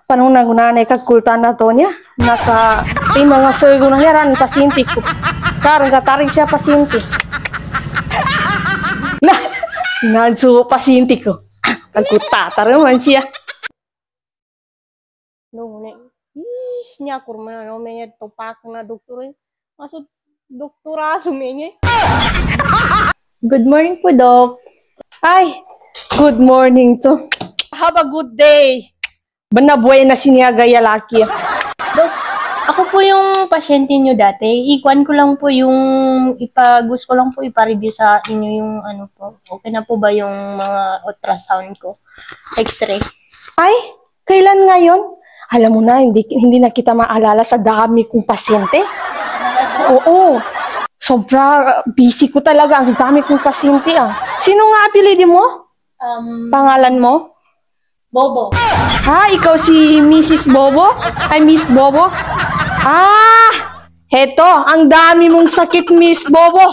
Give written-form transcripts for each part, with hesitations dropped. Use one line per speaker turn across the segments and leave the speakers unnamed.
Panong nagunanay kagkultan na to niya. Pinangasoy ko na heran pasinti ko. Karang kataring siya pasinti. Nansu pasinti ko. Kagkutata naman siya. No, niya kurma no may topak na doktor. Masud doktora sumenye. Good morning po, Doc. Ay, good morning to. Have a good day. Banabuhay na siya gaya laki.
Dok, ako po yung pasyente nyo dati. Ikuan ko lang po yung gusto ko lang po ipa-review sa inyo yung ano po. Okay na po ba yung mga ultrasound ko? X-ray.
Ay, kailan ngayon? Alam mo na, hindi na kita maalala sa dami kong pasyente. Oo. Sobra busy ko talaga. Ang dami kong pasyente ah. Sino nga apelyido mo? Pangalan mo?
Bobo.
Ha? Ikaw si Mrs. Bobo? Ay, Miss Bobo? Heto, ang dami mong sakit, Miss Bobo.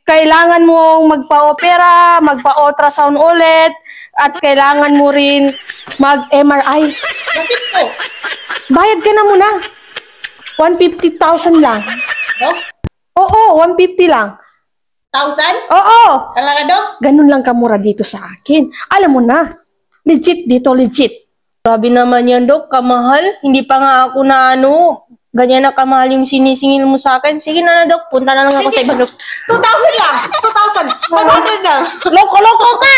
Kailangan mong magpa-opera, magpa-ultrasound ulit, at kailangan mo rin mag-MRI.
Bakit po?
Bayad ka na muna. 150,000 lang.
Dok?
Oo, 150 lang.
1,000?
Oo!
Talaga, Dok?
Ganun lang kamura dito sa akin. Alam mo na. Legit dito, legit.
Grabe naman yan, Dok. Kamahal. Hindi pa nga ako na ganyan na kamahal yung sinisingil mo sa akin. Sige na, Dok. Punta na lang ako sa ibang, Dok.
2,000 lang! 2,000! 100 lang!
Loko-loko ka!